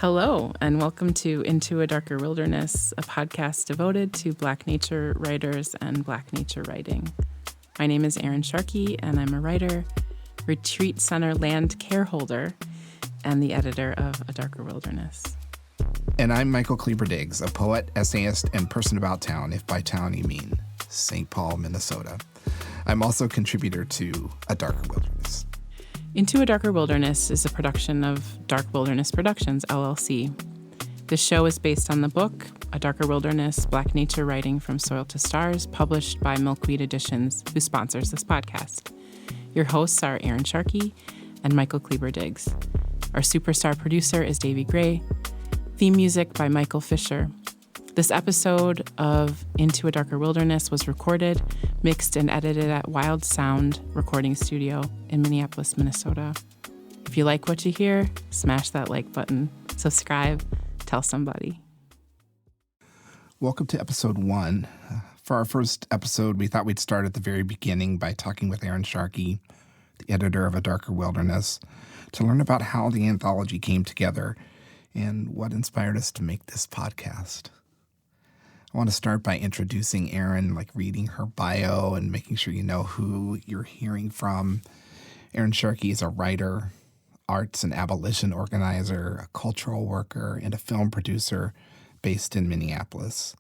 Hello, and welcome to Into a Darker Wilderness, a podcast devoted to Black nature writers and Black nature writing. My name is Erin Sharkey, and I'm a writer, retreat center land care holder, and the editor of A Darker Wilderness. And I'm Michael Kleber-Diggs, a poet, essayist, and person about town, if by town you mean St. Paul, Minnesota. I'm also a contributor to A Darker Wilderness. Into a Darker Wilderness is a production of Dark Wilderness Productions, LLC. This show is based on the book, A Darker Wilderness, Black Nature Writing from Soil to Stars, published by Milkweed Editions, who sponsors this podcast. Your hosts are Erin Sharkey and Michael Kleber-Diggs. Our superstar producer is Davey Gray. Theme music by Michael Fisher. This episode of Into a Darker Wilderness was recorded, mixed, and edited at Wild Sound Recording Studio in Minneapolis, Minnesota. If you like what you hear, smash that like button, subscribe, tell somebody. Welcome to episode 1. For our first episode, we thought we'd start at the very beginning by talking with Erin Sharkey, the editor of A Darker Wilderness, to learn about how the anthology came together and what inspired us to make this podcast. I want to start by introducing Erin, reading her bio and making sure you know who you're hearing from. Erin Sharkey is a writer, arts and abolition organizer, a cultural worker, and a film producer based in Minneapolis.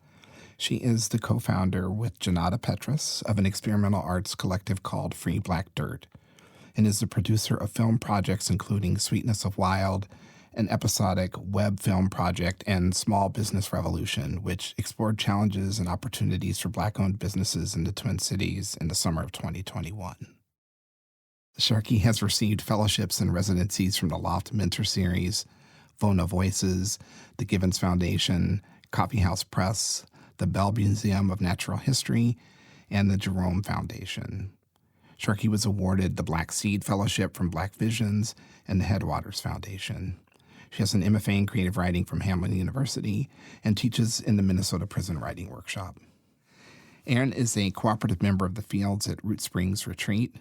She is the co-founder with Janata Petrus of an experimental arts collective called Free Black Dirt, and is the producer of film projects including Sweetness of Wild, an episodic web film project, and Small Business Revolution, which explored challenges and opportunities for Black-owned businesses in the Twin Cities in the summer of 2021. Sharkey has received fellowships and residencies from the Loft Mentor Series, Vona Voices, the Givens Foundation, Coffeehouse Press, the Bell Museum of Natural History, and the Jerome Foundation. Sharkey was awarded the Black Seed Fellowship from Black Visions and the Headwaters Foundation. She has an MFA in creative writing from Hamline University and teaches in the Minnesota Prison Writing Workshop. Erin is a cooperative member of the Fields at Root Springs Retreat.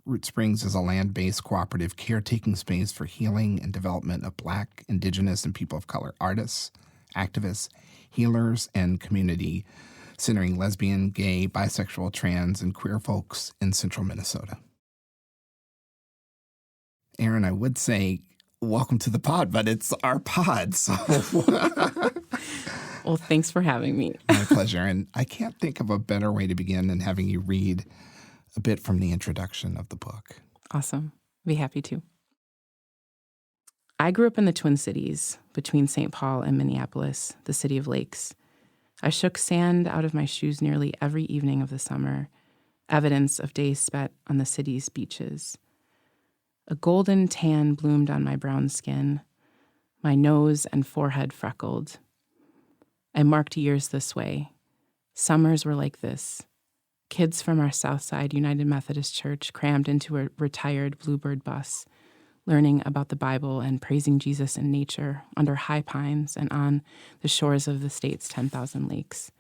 Root Springs is a land-based cooperative caretaking space for healing and development of Black, Indigenous, and people of color artists, activists, healers, and community, centering lesbian, gay, bisexual, trans, and queer folks in central Minnesota. Erin, I would say welcome to the pod, but it's our pod, so. Well, thanks for having me. My pleasure. And I can't think of a better way to begin than having you read a bit from the introduction of the book. Awesome. Be happy to. I grew up in the Twin Cities, between St. Paul and Minneapolis, the city of lakes. I shook sand out of my shoes nearly every evening of the summer, evidence of days spent on the city's beaches. A golden tan bloomed on my brown skin, my nose and forehead freckled. I marked years this way. Summers were like this. Kids from our Southside United Methodist Church crammed into a retired Bluebird bus, learning about the Bible and praising Jesus in nature under high pines and on the shores of the state's 10,000 lakes.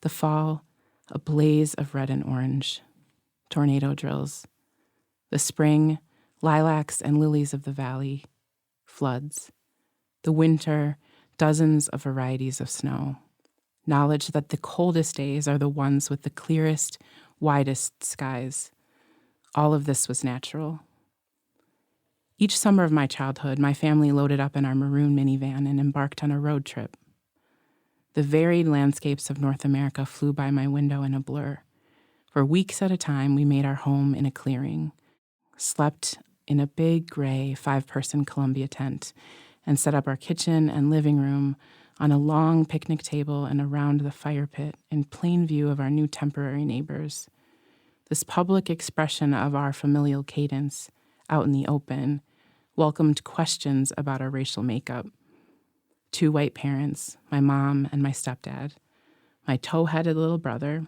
The fall, a blaze of red and orange, tornado drills. The spring, lilacs and lilies of the valley, floods. The winter, dozens of varieties of snow. Knowledge that the coldest days are the ones with the clearest, widest skies. All of this was natural. Each summer of my childhood, my family loaded up in our maroon minivan and embarked on a road trip. The varied landscapes of North America flew by my window in a blur. For weeks at a time, we made our home in a clearing, slept in a big gray 5-person Columbia tent, and set up our kitchen and living room on a long picnic table and around the fire pit in plain view of our new temporary neighbors. This public expression of our familial cadence, out in the open, welcomed questions about our racial makeup. 2 white parents, my mom and my stepdad, my tow-headed little brother,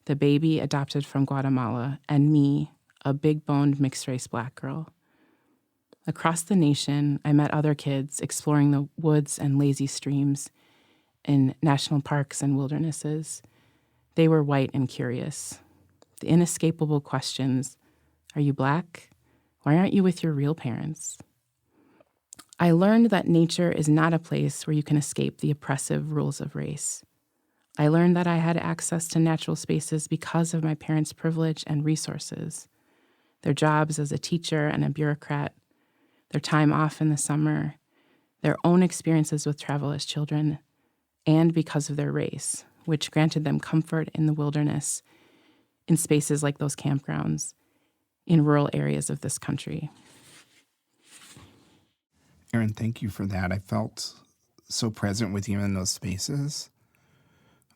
the baby adopted from Guatemala, and me, a big-boned mixed-race Black girl. Across the nation, I met other kids exploring the woods and lazy streams in national parks and wildernesses. They were white and curious. The inescapable questions, are you Black? Why aren't you with your real parents? I learned that nature is not a place where you can escape the oppressive rules of race. I learned that I had access to natural spaces because of my parents' privilege and resources, their jobs as a teacher and a bureaucrat, their time off in the summer, their own experiences with travel as children, and because of their race, which granted them comfort in the wilderness, in spaces like those campgrounds, in rural areas of this country. Erin, thank you for that. I felt so present with you in those spaces.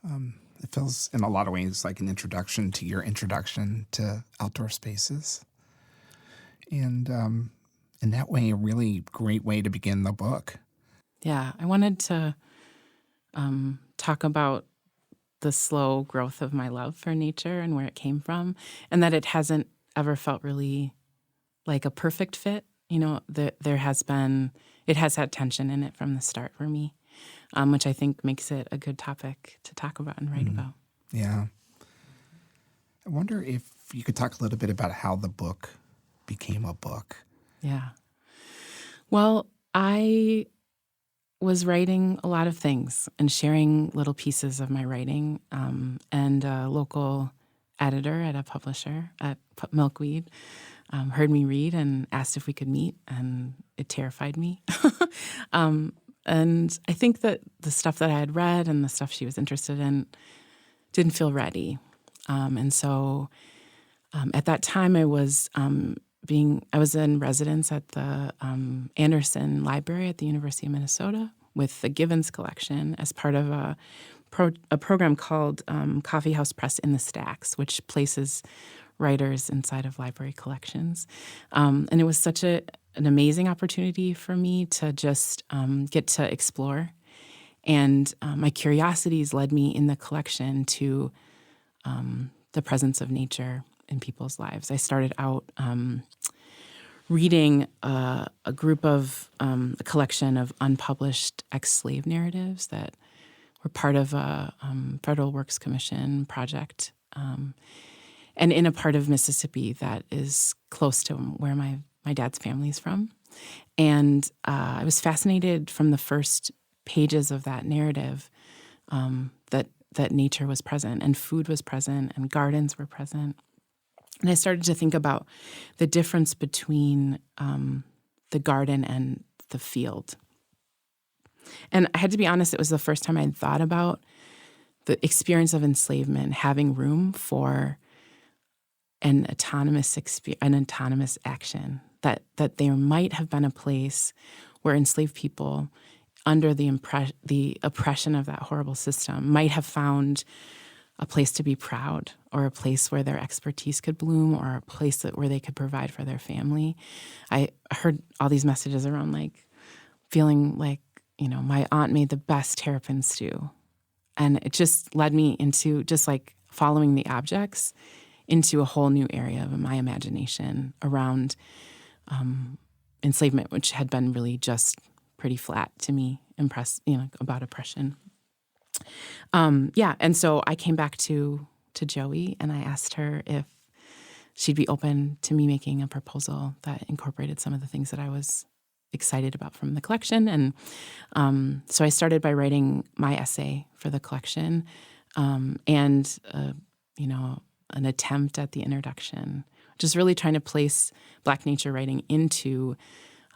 It feels in a lot of ways like an introduction to your introduction to outdoor spaces. And in that way, a really great way to begin the book. Yeah, I wanted to talk about the slow growth of my love for nature and where it came from, and that it hasn't ever felt really like a perfect fit. It has had tension in it from the start for me, which I think makes it a good topic to talk about and write about. Yeah. I wonder if you could talk a little bit about how the book became a book. Yeah. Well, I was writing a lot of things and sharing little pieces of my writing, and a local editor at a publisher at Milkweed heard me read and asked if we could meet, and it terrified me. And I think that the stuff that I had read and the stuff she was interested in didn't feel ready. And so at that time I was in residence at the Anderson Library at the University of Minnesota with the Givens collection as part of a program called Coffee House Press in the Stacks, which places writers inside of library collections. And it was such an amazing opportunity for me to just get to explore. And my curiosities led me in the collection to the presence of nature in people's lives. I started out reading a collection of unpublished ex-slave narratives that were part of a Federal Works Commission project, and in a part of Mississippi that is close to where my dad's family is from. And I was fascinated from the first pages of that narrative that nature was present and food was present and gardens were present. And I started to think about the difference between the garden and the field. And I had to be honest, it was the first time I'd thought about the experience of enslavement having room for an autonomous action, that there might have been a place where enslaved people, under the oppression of that horrible system, might have found a place to be proud, or a place where their expertise could bloom, or a place where they could provide for their family. I heard all these messages around feeling like, my aunt made the best terrapin stew. And it just led me into just following the objects into a whole new area of my imagination around enslavement, which had been really just pretty flat to me, about oppression. And so I came back to Joey and I asked her if she'd be open to me making a proposal that incorporated some of the things that I was excited about from the collection. And so I started by writing my essay for the collection, and an attempt at the introduction, just really trying to place Black nature writing into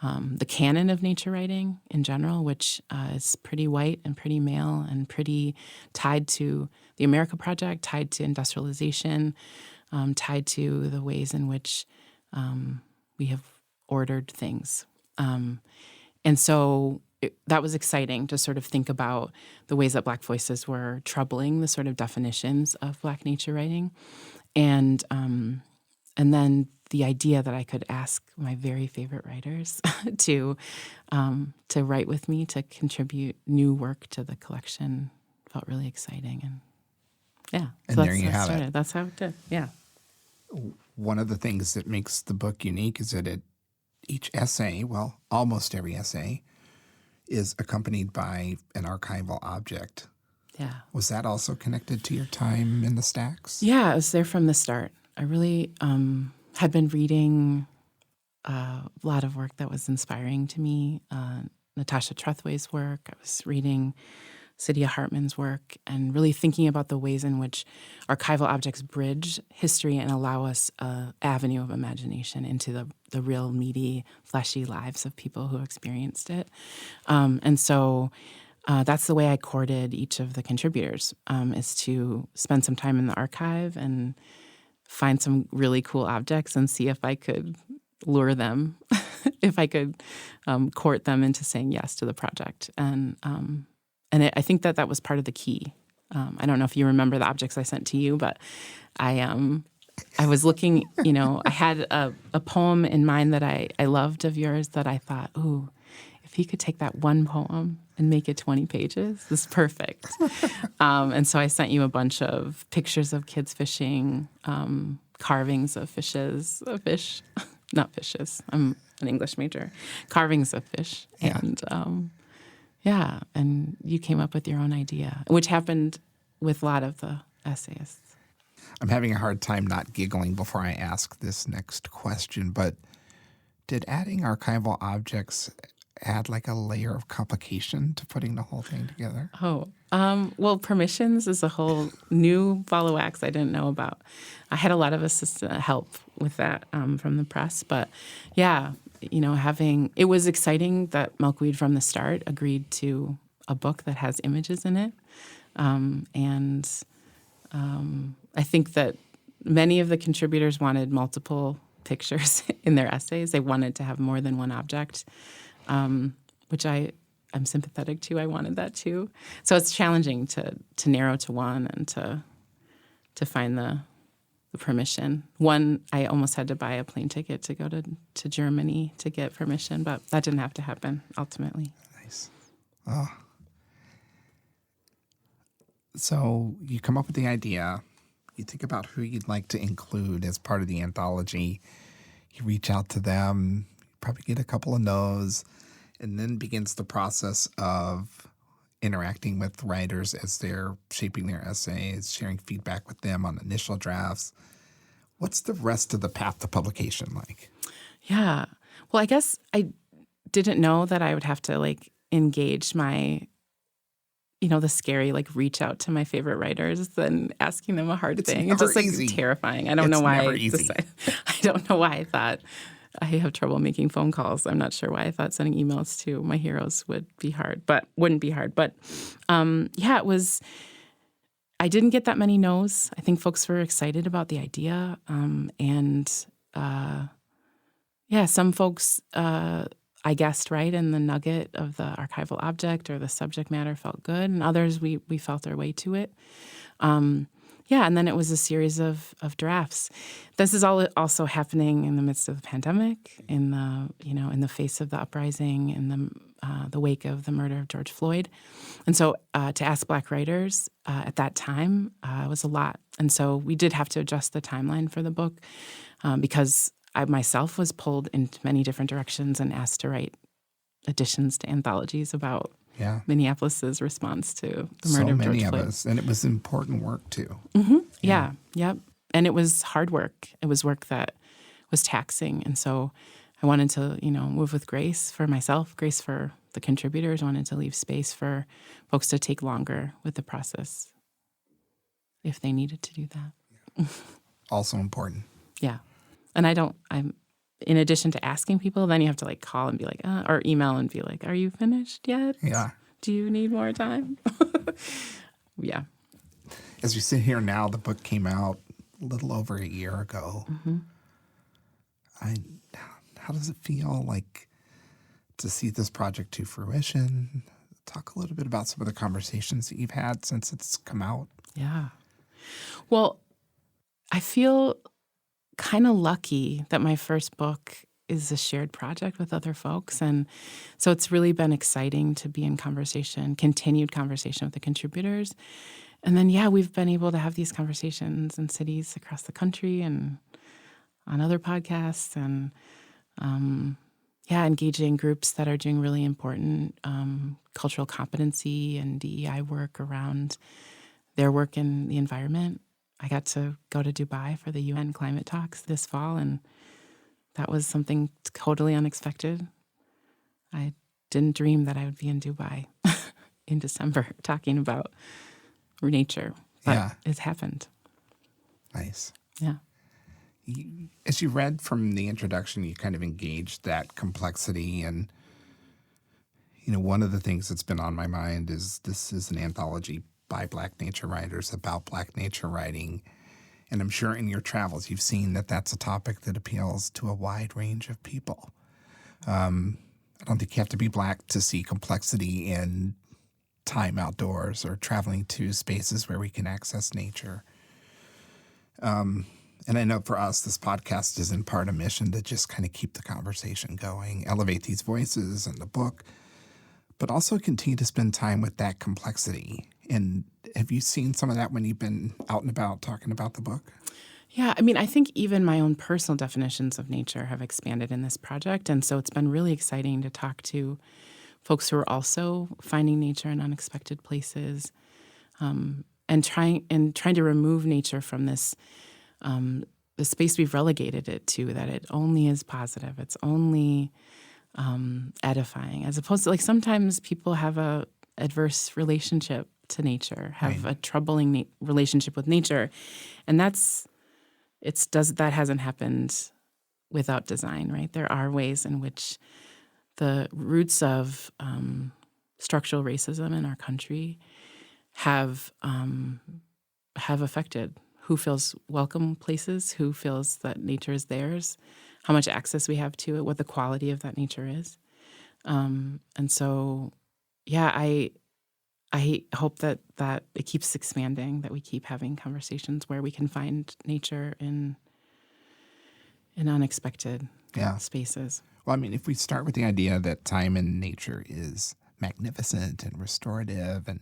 the canon of nature writing in general, which is pretty white and pretty male and pretty tied to the America Project, tied to industrialization, tied to the ways in which we have ordered things. And so that was exciting to sort of think about the ways that Black voices were troubling the sort of definitions of Black nature writing. And then the idea that I could ask my very favorite writers to write with me, to contribute new work to the collection, felt really exciting. And yeah, and there you have it. That's how it did. Yeah. One of the things that makes the book unique is that each essay, well, almost every essay, is accompanied by an archival object. Yeah. Was that also connected to your time in the stacks? Yeah, it was there from the start. I really had been reading a lot of work that was inspiring to me. Natasha Trethway's work. I was reading Saidiya Hartman's work and really thinking about the ways in which archival objects bridge history and allow us an avenue of imagination into the real meaty, fleshy lives of people who experienced it. And so that's the way I courted each of the contributors, is to spend some time in the archive and find some really cool objects and see if I could lure them, if I could court them into saying yes to the project. I think that was part of the key. I don't know if you remember the objects I sent to you, but I was looking, I had a poem in mind that I loved of yours that I thought, ooh, if he could take that one poem and make it 20 pages, this is perfect. And so I sent you a bunch of pictures of kids fishing, carvings of fish, not fishes. I'm an English major. Carvings of fish. Yeah. And you came up with your own idea, which happened with a lot of the essayists. I'm having a hard time not giggling before I ask this next question, but did adding archival objects add like a layer of complication to putting the whole thing together? Well, permissions is a whole new ball of wax I didn't know about. I had a lot of assistant help with that from the press, but yeah, it was exciting that Milkweed from the start agreed to a book that has images in it. I think that many of the contributors wanted multiple pictures in their essays. They wanted to have more than one object, which I'm sympathetic to. I wanted that too. So it's challenging to narrow to one and to find the permission. One, I almost had to buy a plane ticket to go to Germany to get permission, but that didn't have to happen ultimately. Nice. Oh. So you come up with the idea. You think about who you'd like to include as part of the anthology. You reach out to them. You probably get a couple of no's. And then begins the process of interacting with writers as they're shaping their essays, sharing feedback with them on initial drafts. What's the rest of the path to publication like? Yeah. Well, I guess I didn't know that I would have to engage my, the scary reach out to my favorite writers than asking them a hard thing. It's just easy. Terrifying. I don't know why. Easy. I don't know why I thought I have trouble making phone calls. I'm not sure why I thought sending emails to my heroes wouldn't be hard. But it was. I didn't get that many no's. I think folks were excited about the idea, some folks I guessed right, and the nugget of the archival object or the subject matter felt good, and others we felt our way to it. And then it was a series of drafts. This is all also happening in the midst of the pandemic, in the face of the uprising, in the wake of the murder of George Floyd. And so to ask Black writers at that time was a lot. And so we did have to adjust the timeline for the book because I myself was pulled into many different directions and asked to write additions to anthologies about Minneapolis's response to the murder of George Floyd. So many of us, and it was important work too. Mm-hmm. Yeah, yep. And it was hard work. It was work that was taxing, and so I wanted to, move with grace for myself, grace for the contributors. I wanted to leave space for folks to take longer with the process if they needed to do that. Also important. Yeah, and I'm. In addition to asking people, then you have to call and be or email and be like, are you finished yet? Yeah. Do you need more time? Yeah. As we sit here now, the book came out a little over a year ago. Mm-hmm. How does it feel to see this project to fruition? Talk a little bit about some of the conversations that you've had since it's come out. Yeah. Well, I feel kind of lucky that my first book is a shared project with other folks. And so it's really been exciting to be in continued conversation with the contributors. And then, we've been able to have these conversations in cities across the country and on other podcasts and, engaging groups that are doing really important cultural competency and DEI work around their work in the environment. I got to go to Dubai for the UN climate talks this fall and that was something totally unexpected. I didn't dream that I would be in Dubai in December talking about nature, but it happened. Nice. Yeah. As you read from the introduction, you kind of engaged that complexity. And, one of the things that's been on my mind is this is an anthology by Black nature writers about Black nature writing. And I'm sure in your travels, you've seen that that's a topic that appeals to a wide range of people. I don't think you have to be Black to see complexity in time outdoors or traveling to spaces where we can access nature. And I know for us, this podcast is in part a mission to just kind of keep the conversation going, elevate these voices in the book, but also continue to spend time with that complexity. And have you seen some of that when you've been out and about talking about the book? Yeah, I mean, I think even my own personal definitions of nature have expanded in this project. And so it's been really exciting to talk to folks who are also finding nature in unexpected places, and trying to remove nature from this the space we've relegated it to, that it only is positive, it's only edifying, as opposed to, like, sometimes people have a adverse relationship to nature, have a troubling relationship with nature, and that hasn't happened without design, right? There are ways in which the roots of structural racism in our country have affected who feels welcome places, who feels that nature is theirs, how much access we have to it, what the quality of that nature is. And so, yeah, I hope that it keeps expanding, that we keep having conversations where we can find nature in unexpected spaces. Well, I mean, if we start with the idea that time in nature is magnificent and restorative and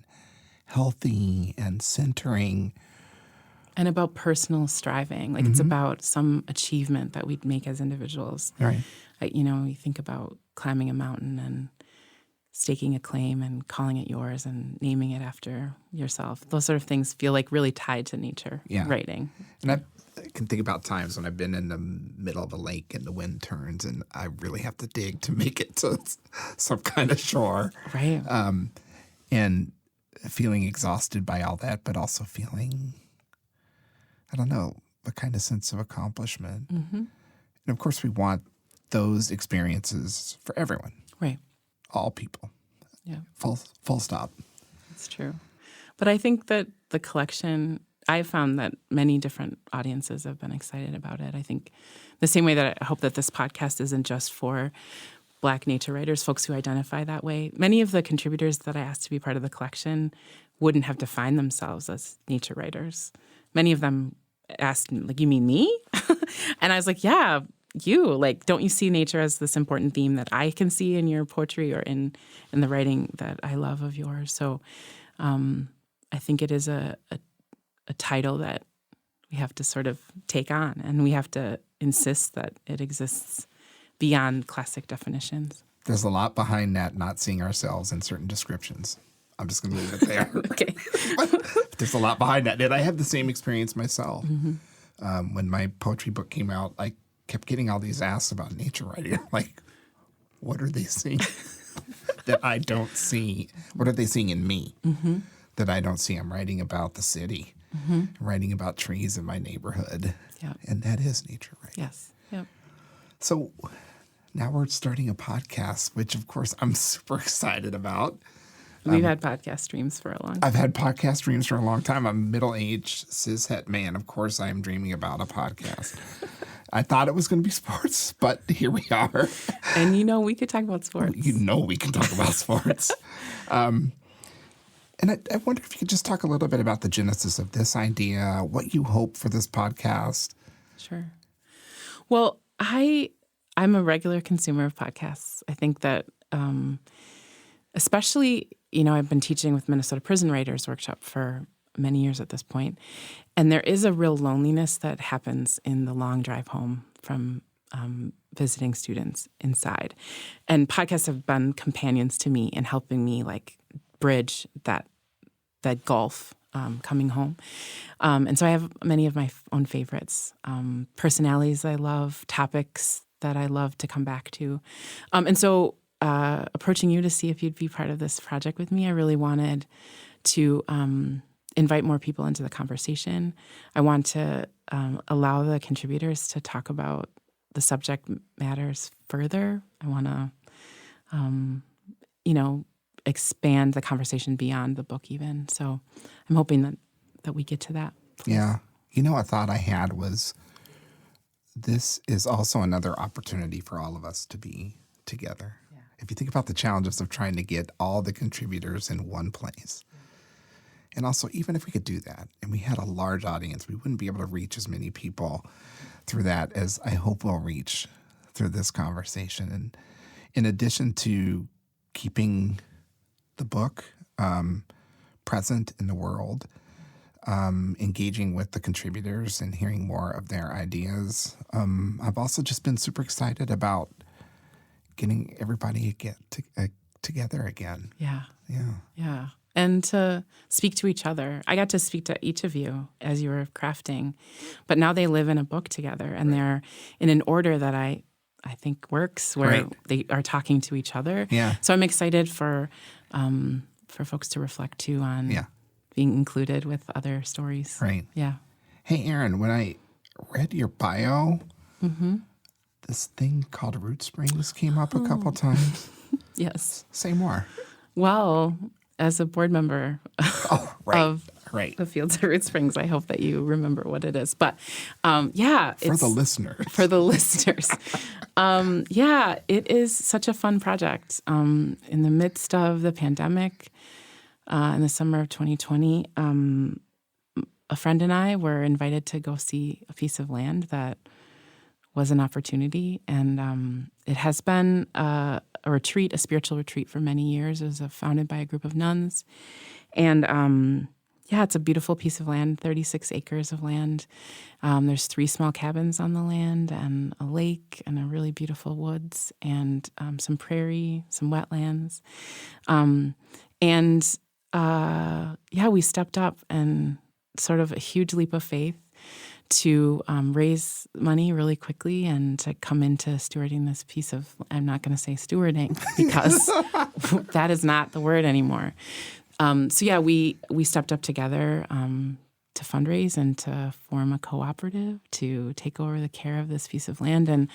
healthy and centering. And about personal striving. Like, it's about some achievement that we make as individuals. Right. You think about climbing a mountain and staking a claim and calling it yours and naming it after yourself. Those sort of things feel like really tied to nature writing. And I can think about times when I've been in the middle of a lake and the wind turns and I really have to dig to make it to some kind of shore. Right. And feeling exhausted by all that, but also feeling, I don't know, a kind of sense of accomplishment. Mm-hmm. And of course, we want those experiences for everyone. Right. All people. Yeah. Full stop. That's true. But I think that the collection, I've found that many different audiences have been excited about it. I think the same way that I hope that this podcast isn't just for Black nature writers, folks who identify that way. Many of the contributors that I asked to be part of the collection wouldn't have defined themselves as nature writers. Many of them asked, like, you mean me? And I was like, yeah, you. Like, don't you see nature as this important theme that I can see in your poetry or in the writing that I love of yours? So I think it is a title that we have to sort of take on, and we have to insist that it exists beyond classic definitions. There's a lot behind that, not seeing ourselves in certain descriptions. I'm just going to leave it there. Okay. There's a lot behind that. And I had the same experience myself. Mm-hmm. When my poetry book came out, I kept getting all these asks about nature writing. Like, what are they seeing that I don't see? What are they seeing in me that I don't see? I'm writing about the city. I'm writing about trees in my neighborhood. Yep. And that is nature writing. Yes. Yep. So now we're starting a podcast, which, of course, I'm super excited about. We've had podcast dreams for a long time. I've had podcast dreams for a long time. I'm a middle-aged cishet man. Of course, I am dreaming about a podcast. I thought it was going to be sports, but here we are. And we could talk about sports. We can talk about sports. And I wonder if you could just talk a little bit about the genesis of this idea, what you hope for this podcast. Sure. Well, I'm a regular consumer of podcasts. I think that especially, I've been teaching with Minnesota Prison Writers Workshop for many years at this point, and there is a real loneliness that happens in the long drive home from visiting students inside. And podcasts have been companions to me in helping me, like, bridge that gulf coming home. And so I have many of my own favorites, personalities I love, topics that I love to come back to. And so approaching you to see if you'd be part of this project with me, I really wanted to invite more people into the conversation. I want to allow the contributors to talk about the subject matters further. I want to, expand the conversation beyond the book even. So I'm hoping that we get to that place. Yeah. A thought I had was this is also another opportunity for all of us to be together. Yeah. If you think about the challenges of trying to get all the contributors in one place. And also, even if we could do that and we had a large audience, we wouldn't be able to reach as many people through that as I hope we'll reach through this conversation. And in addition to keeping the book present in the world, engaging with the contributors and hearing more of their ideas, I've also just been super excited about getting everybody together again. Yeah. Yeah. Yeah. And to speak to each other. I got to speak to each of you as you were crafting, but now they live in a book together, and they're in an order that I think works, where they are talking to each other. Yeah. So I'm excited for folks to reflect too on being included with other stories. Right. Yeah. Hey, Erin, when I read your bio, this thing called Root Springs came up a couple times. Yes. Say more. Well, as a board member of the Fields of Root Springs, I hope that you remember what it is. But for the listeners. For the listeners. It is such a fun project. In the midst of the pandemic, in the summer of 2020, a friend and I were invited to go see a piece of land that was an opportunity. And it has been a retreat, a spiritual retreat for many years. It was founded by a group of nuns. And it's a beautiful piece of land, 36 acres of land. There's 3 small cabins on the land and a lake and a really beautiful woods and some prairie, some wetlands. We stepped up and sort of a huge leap of faith to raise money really quickly and to come into stewarding this piece of, I'm not going to say stewarding because that is not the word anymore. We stepped up together to fundraise and to form a cooperative to take over the care of this piece of land and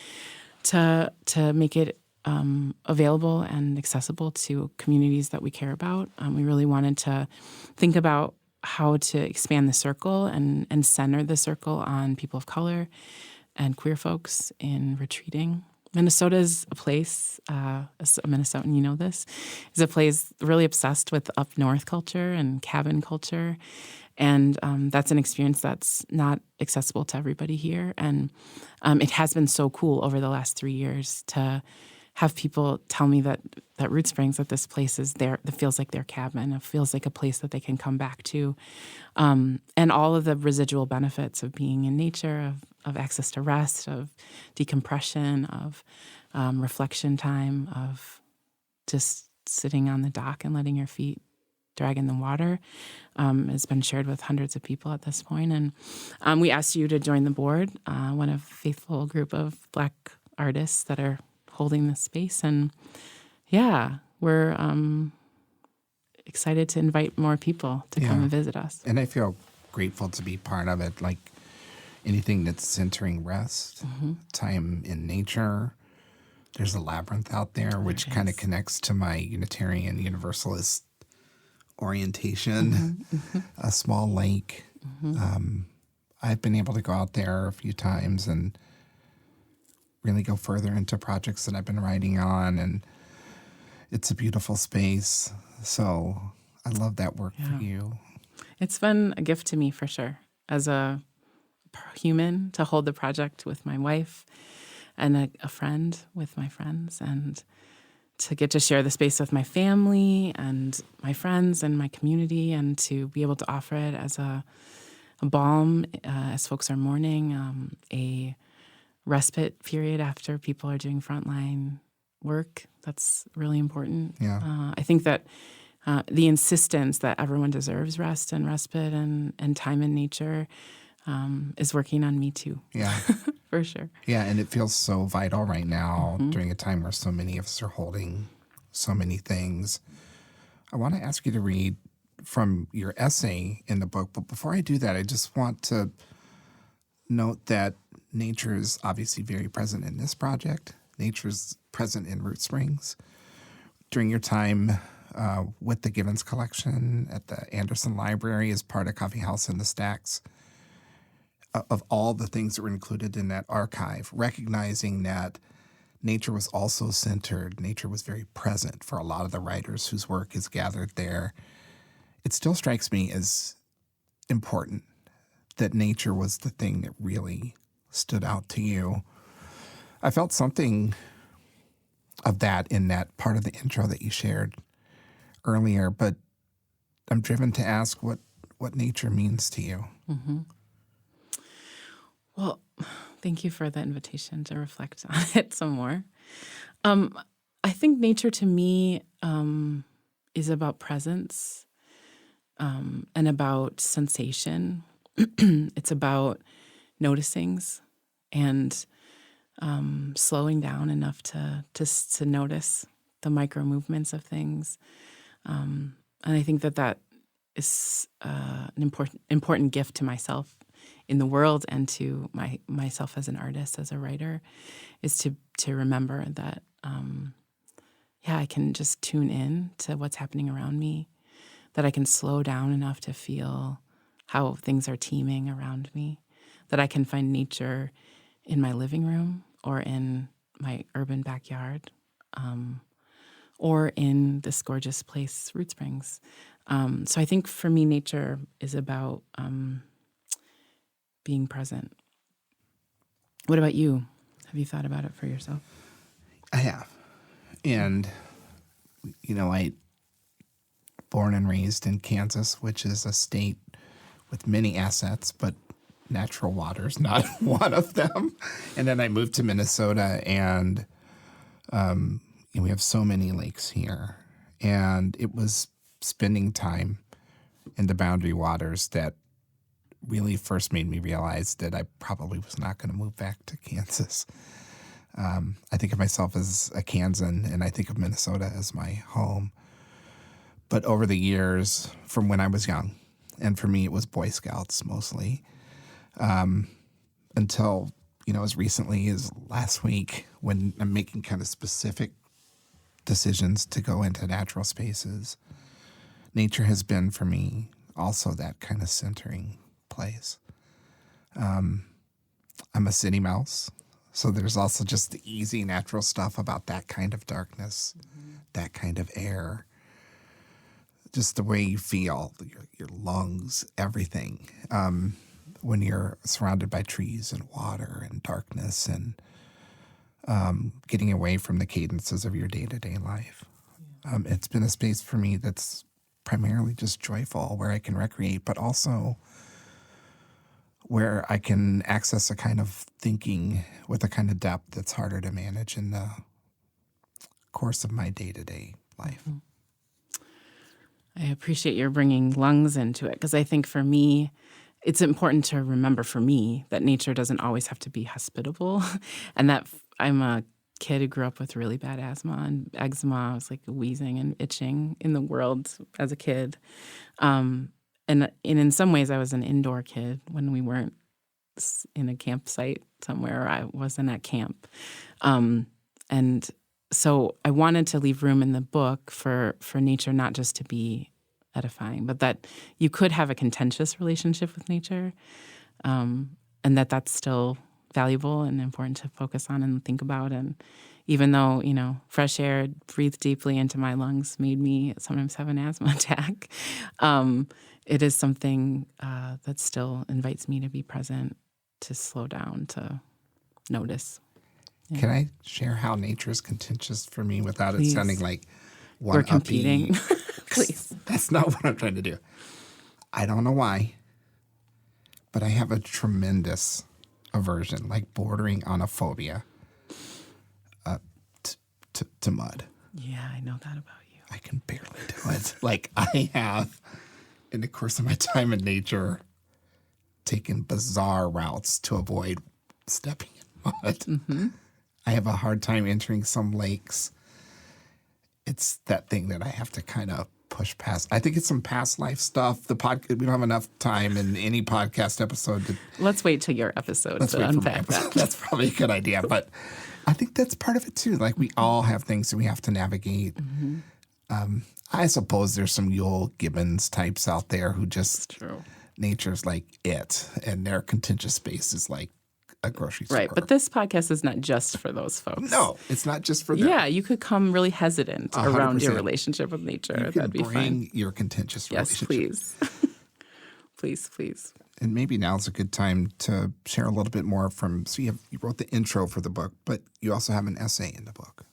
to make it available and accessible to communities that we care about. We really wanted to think about how to expand the circle and center the circle on people of color and queer folks in retreating. Minnesota is a place, as a Minnesotan, you know this, is a place really obsessed with up north culture and cabin culture. And that's an experience that's not accessible to everybody here. And it has been so cool over the last 3 years to have people tell me that Root Springs, that this place is there, that feels like their cabin. It feels like a place that they can come back to. And all of the residual benefits of being in nature, of access to rest, of decompression, of reflection time, of just sitting on the dock and letting your feet drag in the water, has been shared with hundreds of people at this point. And we asked you to join the board, one of a faithful group of Black artists that are holding this space. And we're excited to invite more people to come and visit us. And I feel grateful to be part of it. Like anything that's centering rest, time in nature. There's a labyrinth out there, which kind of connects to my Unitarian Universalist orientation. A small lake. I've been able to go out there a few times and really go further into projects that I've been writing on, and it's a beautiful space. So I love that work for you. It's been a gift to me for sure, as a human, to hold the project with my wife and a friend with my friends, and to get to share the space with my family and my friends and my community, and to be able to offer it as a balm as folks are mourning, a respite period after people are doing frontline work. That's really important. I think that the insistence that everyone deserves rest and respite and time in nature is working on me too. Yeah. For sure. Yeah, and it feels so vital right now during a time where so many of us are holding so many things. I want to ask you to read from your essay in the book, but before I do that, I just want to note that nature is obviously very present in this project. Nature is present in Root Springs. During your time with the Givens collection at the Anderson Library as part of Coffee House in the Stacks, of all the things that were included in that archive, recognizing that nature was also centered, nature was very present for a lot of the writers whose work is gathered there. It still strikes me as important that nature was the thing that really stood out to you. I felt something of that in that part of the intro that you shared earlier, but I'm driven to ask what nature means to you. Mm-hmm. Well, thank you for the invitation to reflect on it some more. I think nature to me is about presence and about sensation. It's about noticings and slowing down enough to notice the micro movements of things. And I think that is an important gift to myself in the world and to myself as an artist, as a writer, is to remember that, I can just tune in to what's happening around me, that I can slow down enough to feel how things are teeming around me, that I can find nature in my living room or in my urban backyard, or in this gorgeous place, Root Springs. So I think for me, nature is about being present. What about you? Have you thought about it for yourself? I have. And, I born and raised in Kansas, which is a state with many assets, but natural water is not one of them. And then I moved to Minnesota, and we have so many lakes here. And it was spending time in the Boundary Waters that really first made me realize that I probably was not going to move back to Kansas. I think of myself as a Kansan, and I think of Minnesota as my home. But over the years, from when I was young, and for me it was Boy Scouts mostly, until, as recently as last week when I'm making kind of specific decisions to go into natural spaces, nature has been for me also that kind of centering place. I'm a city mouse, so there's also just the easy natural stuff about that kind of darkness, that kind of air, just the way you feel, your lungs, everything, when you're surrounded by trees and water and darkness and getting away from the cadences of your day-to-day life. It's been a space for me that's primarily just joyful, where I can recreate, but also where I can access a kind of thinking with a kind of depth that's harder to manage in the course of my day-to-day life. I appreciate your bringing lungs into it, because I think for me, it's important to remember for me that nature doesn't always have to be hospitable, and that I'm a kid who grew up with really bad asthma and eczema. I was like wheezing and itching in the world as a kid. And in some ways, I was an indoor kid when we weren't in a campsite somewhere, or I wasn't at camp. And so I wanted to leave room in the book for nature not just to be edifying, but that you could have a contentious relationship with nature, and that's still valuable and important to focus on and think about. And even though, fresh air breathed deeply into my lungs made me sometimes have an asthma attack, it is something that still invites me to be present, to slow down, to notice. Yeah. Can I share how nature is contentious for me without Please. it sounding like one We're competing. Please. That's not what I'm trying to do. I don't know why, but I have a tremendous aversion, like bordering on a phobia, to mud. Yeah, I know that about you. I can barely do it. Like I have, in the course of my time in nature, taken bizarre routes to avoid stepping in mud. Mm-hmm. I have a hard time entering some lakes. It's that thing that I have to kind of push past. I think it's some past life stuff. We don't have enough time in any podcast episode to. Let's wait till your episode Let's to wait unpack for my episode. that. That's probably a good idea. But I think that's part of it too. Like we all have things that we have to navigate. Mm-hmm. I suppose there's some Yule Gibbons types out there who just True. nature's like it, and their contentious space is like a grocery store. Right, but this podcast is not just for those folks. No, it's not just for them. Yeah, you could come really hesitant around your 100%. relationship with nature. You That'd be can fun. bring your contentious Yes, relationship. please. Please. And maybe now's a good time to share a little bit more so you wrote the intro for the book, but you also have an essay in the book.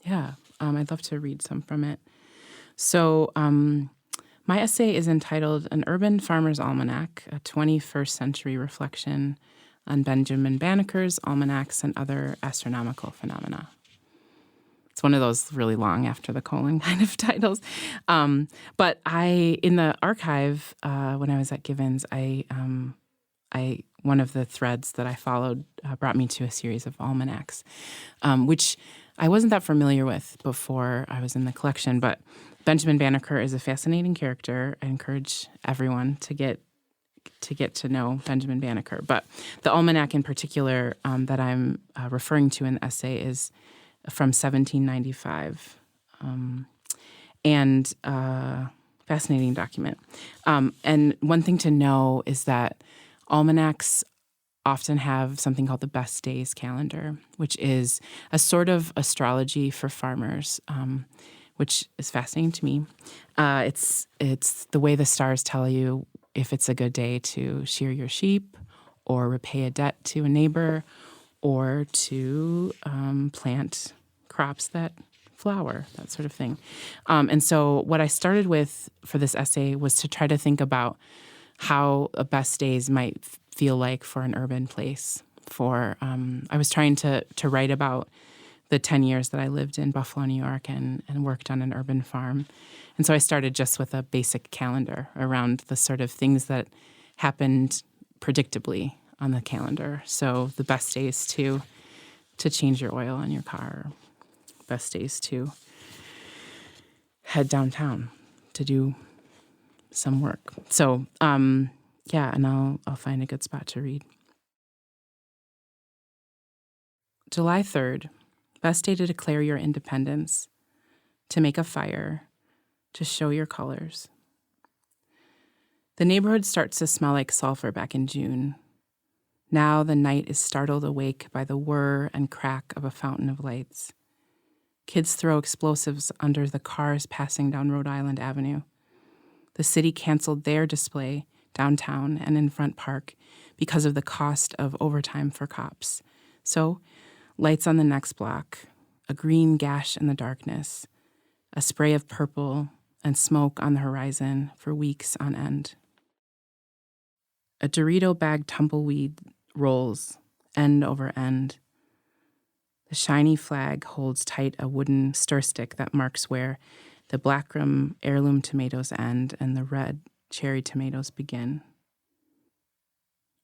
Yeah, I'd love to read some from it. So my essay is entitled An Urban Farmer's Almanac, a 21st Century Reflection on Benjamin Banneker's Almanacs and Other Astronomical Phenomena. It's one of those really long after the colon kind of titles. But in the archive, when I was at Givens, one of the threads that I followed brought me to a series of almanacs, which I wasn't that familiar with before I was in the collection. But Benjamin Banneker is a fascinating character. I encourage everyone to get to know Benjamin Banneker. But the almanac in particular that I'm referring to in the essay is from 1795, and fascinating document. And one thing to know is that almanacs often have something called the best days calendar, which is a sort of astrology for farmers, which is fascinating to me. It's the way the stars tell you if it's a good day to shear your sheep or repay a debt to a neighbor or to plant crops that flower, that sort of thing. And so what I started with for this essay was to try to think about how a best days might feel like for an urban place. I was trying to write about the 10 years that I lived in Buffalo, New York, and worked on an urban farm. And so I started just with a basic calendar around the sort of things that happened predictably on the calendar. So the best days to change your oil on your car, best days to head downtown to do some work. So, and I'll find a good spot to read. July 3rd, best day to declare your independence, to make a fire, to show your colors. The neighborhood starts to smell like sulfur back in June. Now the night is startled awake by the whir and crack of a fountain of lights. Kids throw explosives under the cars passing down Rhode Island Avenue. The city canceled their display downtown and in Front Park because of the cost of overtime for cops. So, lights on the next block, a green gash in the darkness, a spray of purple and smoke on the horizon for weeks on end. A Dorito-bagged tumbleweed rolls, end over end. The shiny flag holds tight a wooden stir stick that marks where the blackrum heirloom tomatoes end and the red cherry tomatoes begin.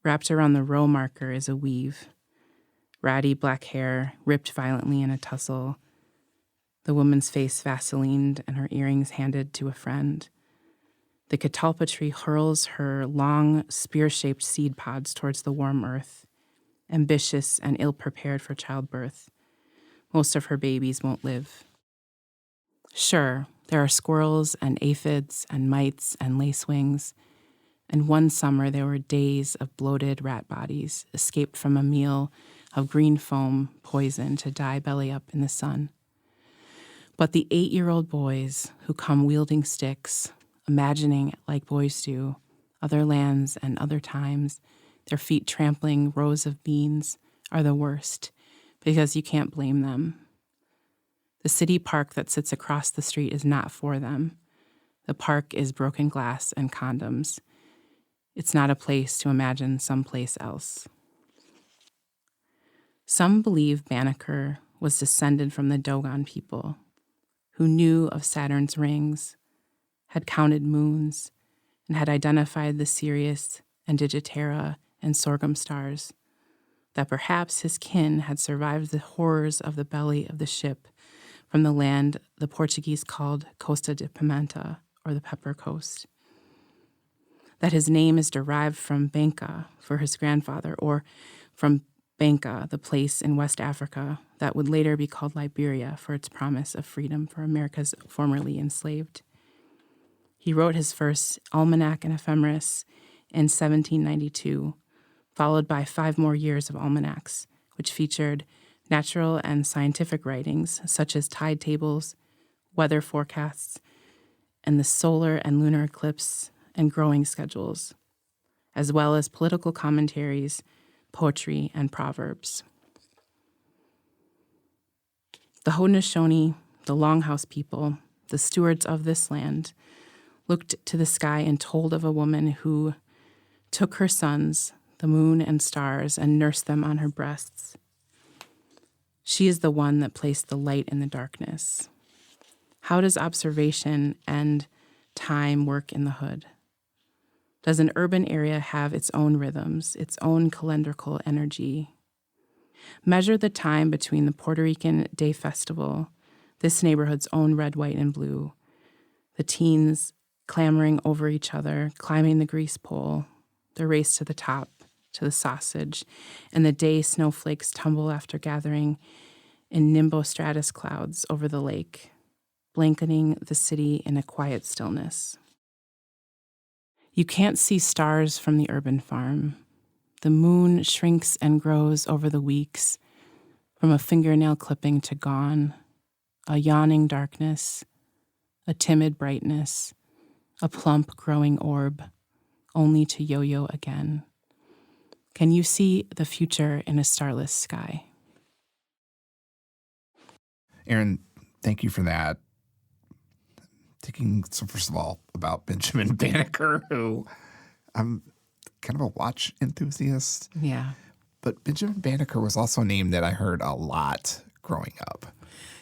Wrapped around the row marker is a weave. Ratty black hair ripped violently in a tussle. The woman's face vaselined and her earrings handed to a friend. The catalpa tree hurls her long, spear-shaped seed pods towards the warm earth, ambitious and ill-prepared for childbirth. Most of her babies won't live. Sure, there are squirrels and aphids and mites and lacewings, and one summer there were days of bloated rat bodies escaped from a meal of green foam poison to die belly up in the sun. But the 8-year-old boys who come wielding sticks, imagining, like boys do, other lands and other times, their feet trampling rows of beans, are the worst, because you can't blame them. The city park that sits across the street is not for them. The park is broken glass and condoms. It's not a place to imagine someplace else. Some believe Banneker was descended from the Dogon people, who knew of Saturn's rings, had counted moons, and had identified the Sirius and Digiterra and sorghum stars, that perhaps his kin had survived the horrors of the belly of the ship from the land the Portuguese called Costa de Pimenta, or the Pepper Coast. That his name is derived from Banca for his grandfather, or from Banca, the place in West Africa that would later be called Liberia for its promise of freedom for America's formerly enslaved. He wrote his first almanac and ephemeris in 1792, followed by 5 more years of almanacs, which featured natural and scientific writings such as tide tables, weather forecasts, and the solar and lunar eclipse and growing schedules, as well as political commentaries, poetry, and proverbs. The Haudenosaunee, the Longhouse people, the stewards of this land, looked to the sky and told of a woman who took her sons, the moon and stars, and nursed them on her breasts. She is the one that placed the light in the darkness. How does observation and time work in the hood? Does an urban area have its own rhythms, its own calendrical energy? Measure the time between the Puerto Rican Day Festival, this neighborhood's own red, white, and blue, the teens clamoring over each other, climbing the grease pole, the race to the top, to the sausage, and the day snowflakes tumble after gathering in nimbostratus clouds over the lake, blanketing the city in a quiet stillness. You can't see stars from the urban farm. The moon shrinks and grows over the weeks, from a fingernail clipping to gone, a yawning darkness, a timid brightness, a plump growing orb, only to yo-yo again. Can you see the future in a starless sky? Erin, thank you for that. So first of all, about Benjamin Banneker, who I'm kind of a watch enthusiast. Yeah. But Benjamin Banneker was also a name that I heard a lot growing up.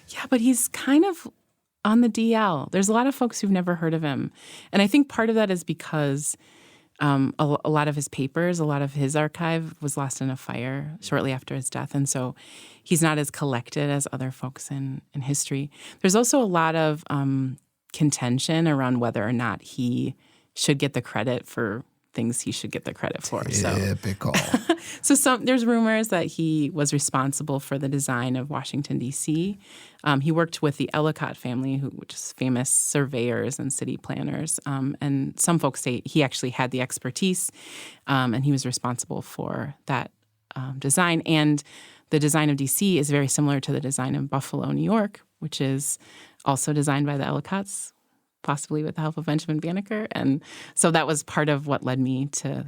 Yeah, but he's kind of on the DL. There's a lot of folks who've never heard of him. And I think part of that is because a lot of his papers, a lot of his archive was lost in a fire shortly after his death. And so he's not as collected as other folks in history. There's also a lot of contention around whether or not he should get the credit for things he should get the credit for. Typical. So there's rumors that he was responsible for the design of Washington, D.C. He worked with the Ellicott family, which is famous surveyors and city planners. And some folks say he actually had the expertise, and he was responsible for that design. And the design of D.C. is very similar to the design of Buffalo, New York, which is also designed by the Ellicotts, possibly with the help of Benjamin Banneker. And so that was part of what led me to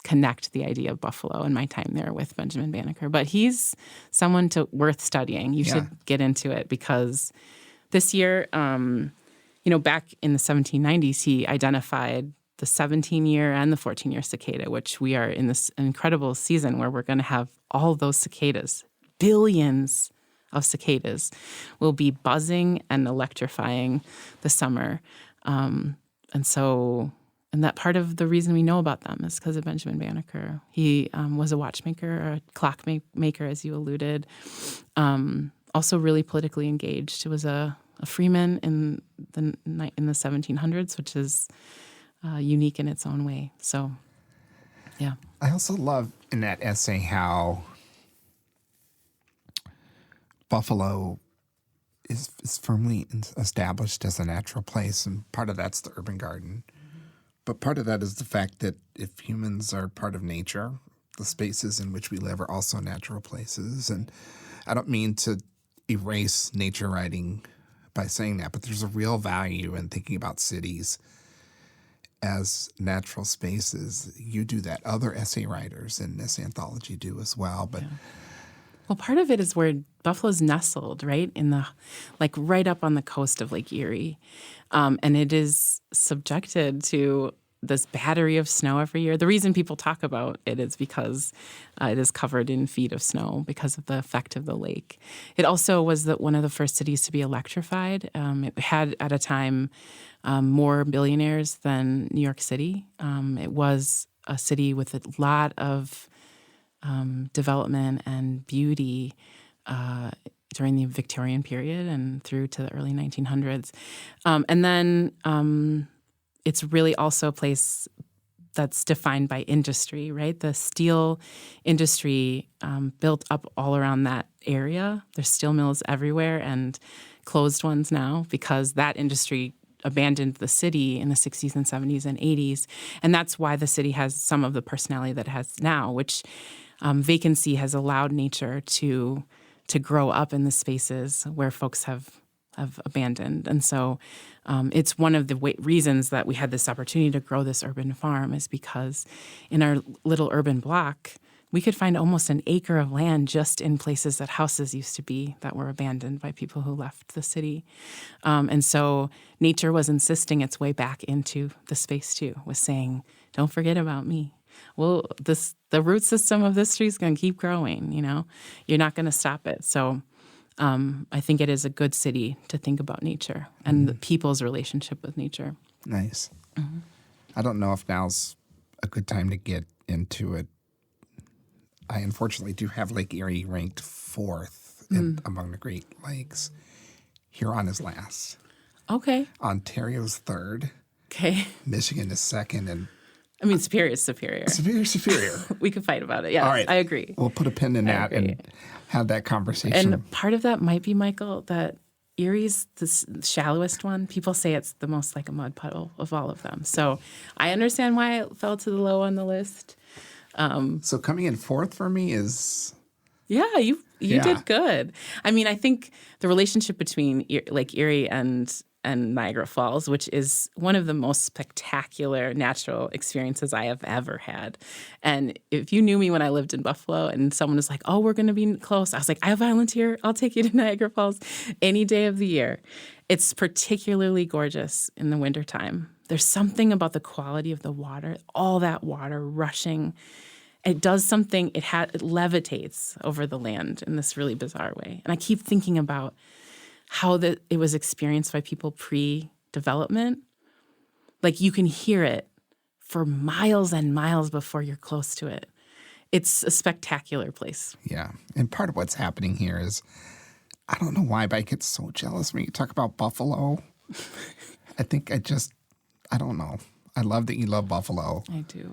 connect the idea of Buffalo and my time there with Benjamin Banneker. But he's someone worth studying. You should get into it because this year, back in the 1790s, he identified the 17-year and the 14-year cicada, which we are in this incredible season where we're going to have all those cicadas, billions of cicadas will be buzzing and electrifying the summer. And that part of the reason we know about them is because of Benjamin Banneker. He was a watchmaker, or a clock maker, as you alluded. Also really politically engaged. He was a freeman in the 1700s, which is unique in its own way. So, yeah. I also love in that essay how Buffalo is firmly established as a natural place, and part of that's the urban garden. But part of that is the fact that if humans are part of nature, the spaces in which we live are also natural places. And I don't mean to erase nature writing by saying that, but there's a real value in thinking about cities as natural spaces. You do that. Other essay writers in this anthology do as well. But well, part of it is where Buffalo's nestled, right, right up on the coast of Lake Erie. And it is subjected to this battery of snow every year. The reason people talk about it is because it is covered in feet of snow because of the effect of the lake. It also was one of the first cities to be electrified. It had, at a time, more billionaires than New York City. It was a city with a lot of development and beauty during the Victorian period and through to the early 1900s. And then it's really also a place that's defined by industry, right? The steel industry built up all around that area. There's steel mills everywhere and closed ones now because that industry abandoned the city in the 60s and 70s and 80s. And that's why the city has some of the personality that it has now, which vacancy has allowed nature to grow up in the spaces where folks have abandoned. And so it's one of the reasons that we had this opportunity to grow this urban farm is because in our little urban block, we could find almost an acre of land just in places that houses used to be that were abandoned by people who left the city. And so nature was insisting its way back into the space too, was saying, don't forget about me. Well, the root system of this tree is going to keep growing, You're not going to stop it. So I think it is a good city to think about nature and the people's relationship with nature. Nice. Mm-hmm. I don't know if now's a good time to get into it. I unfortunately do have Lake Erie ranked 4th among the Great Lakes. Huron is last. Okay. Ontario's 3rd. Okay. Michigan is 2nd. And Superior is superior. Superior. We could fight about it. Yeah, all right. I agree. We'll put a pin in that and have that conversation. And part of that might be, Michael, that Erie's the shallowest one. People say it's the most like a mud puddle of all of them. So I understand why it fell to the low on the list. So coming in 4th for me is... Yeah, you did good. I think the relationship between Lake Erie and Niagara Falls, which is one of the most spectacular natural experiences I have ever had. And if you knew me when I lived in Buffalo and someone was like, oh, we're going to be close, I was like, I volunteer. I'll take you to Niagara Falls any day of the year. It's particularly gorgeous in the wintertime. There's something about the quality of the water, all that water rushing. It does something, it levitates over the land in this really bizarre way. And I keep thinking about how it was experienced by people pre-development. Like you can hear it for miles and miles before you're close to it. It's a spectacular place. Yeah. And part of what's happening here is, I don't know why, but I get so jealous when you talk about Buffalo. I don't know. I love that you love Buffalo. I do.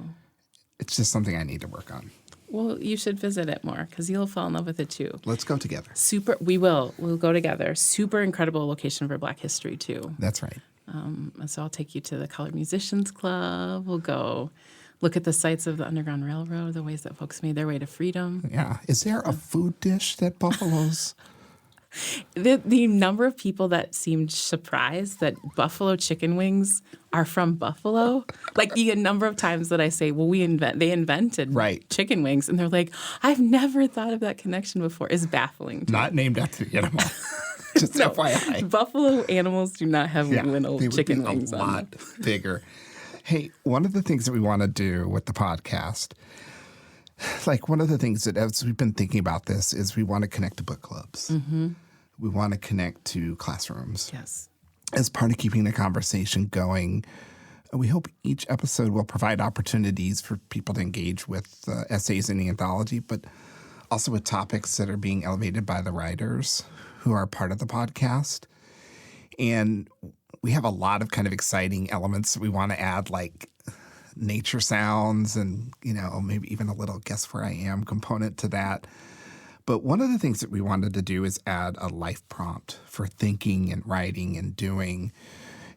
It's just something I need to work on. Well, you should visit it more because you'll fall in love with it too. Let's go together. We will. We'll go together. Super incredible location for Black history too. That's right. So I'll take you to the Colored Musicians Club. We'll go look at the sites of the Underground Railroad, the ways that folks made their way to freedom. Yeah. Is there a food dish that Buffalo's... The number of people that seemed surprised that buffalo chicken wings are from Buffalo, like the number of times that I say, well, they invented chicken wings, and they're like, I've never thought of that connection before, is baffling to Not me. named after the animal. Just FYI. Buffalo animals do not have little chicken wings on them. A lot bigger. Hey, one of the things that we want to do with the podcast, like one of the things that as we've been thinking about this is we want to connect to book clubs. Mm-hmm. We want to connect to classrooms. Yes. As part of keeping the conversation going, we hope each episode will provide opportunities for people to engage with essays in the anthology, but also with topics that are being elevated by the writers who are part of the podcast. And we have a lot of kind of exciting elements that we want to add, like nature sounds and, maybe even a little guess where I am component to that. But one of the things that we wanted to do is add a life prompt for thinking and writing and doing.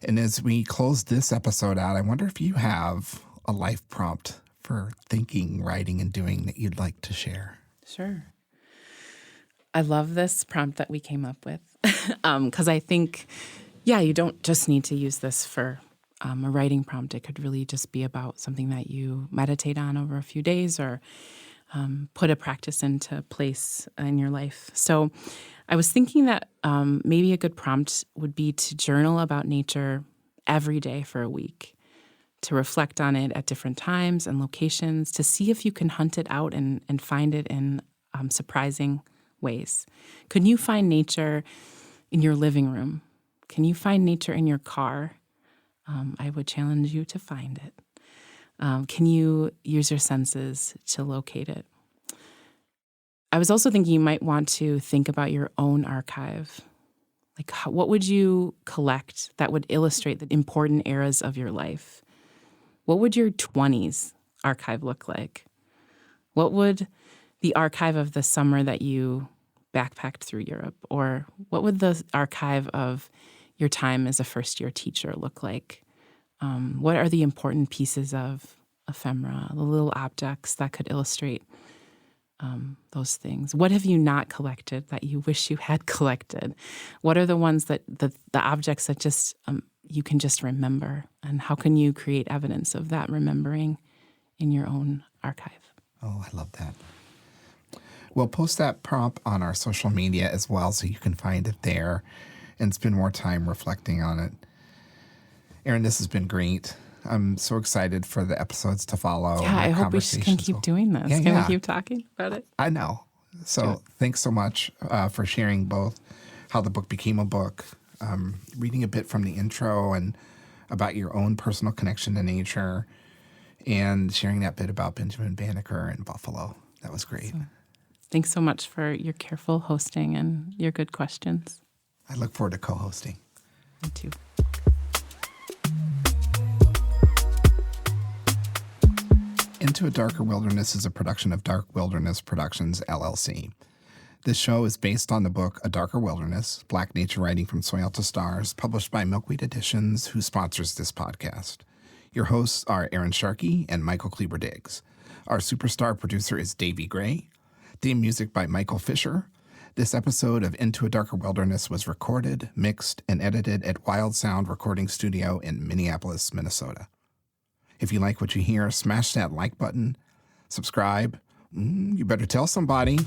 And as we close this episode out, I wonder if you have a life prompt for thinking, writing, and doing that you'd like to share. Sure. I love this prompt that we came up with because I think, you don't just need to use this for a writing prompt. It could really just be about something that you meditate on over a few days or put a practice into place in your life. So I was thinking that maybe a good prompt would be to journal about nature every day for a week, to reflect on it at different times and locations, to see if you can hunt it out and find it in surprising ways. Can you find nature in your living room? Can you find nature in your car? I would challenge you to find it. Can you use your senses to locate it? I was also thinking you might want to think about your own archive. Like, what would you collect that would illustrate the important eras of your life? What would your 20s archive look like? What would the archive of the summer that you backpacked through Europe, or what would the archive of your time as a first-year teacher look like? What are the important pieces of ephemera, the little objects that could illustrate those things? What have you not collected that you wish you had collected? What are the ones that the objects that just you can just remember? And how can you create evidence of that remembering in your own archive? Oh, I love that. We'll post that prompt on our social media as well, so you can find it there and spend more time reflecting on it. Erin, this has been great. I'm so excited for the episodes to follow. Yeah, I hope we can keep doing this. Can we keep talking about it? I know. So thanks so much for sharing both how the book became a book, reading a bit from the intro and about your own personal connection to nature, and sharing that bit about Benjamin Banneker and Buffalo. That was great. Thanks so much for your careful hosting and your good questions. I look forward to co-hosting. Me too. Into a Darker Wilderness is a production of Dark Wilderness Productions, LLC. This show is based on the book A Darker Wilderness, Black Nature Writing from Soil to Stars, published by Milkweed Editions, who sponsors this podcast. Your hosts are Erin Sharkey and Michael Kleber-Diggs. Our superstar producer is Davey Gray. Theme music by Michael Fisher. This episode of Into a Darker Wilderness was recorded, mixed, and edited at Wild Sound Recording Studio in Minneapolis, Minnesota. If you like what you hear, smash that like button, subscribe. You better tell somebody.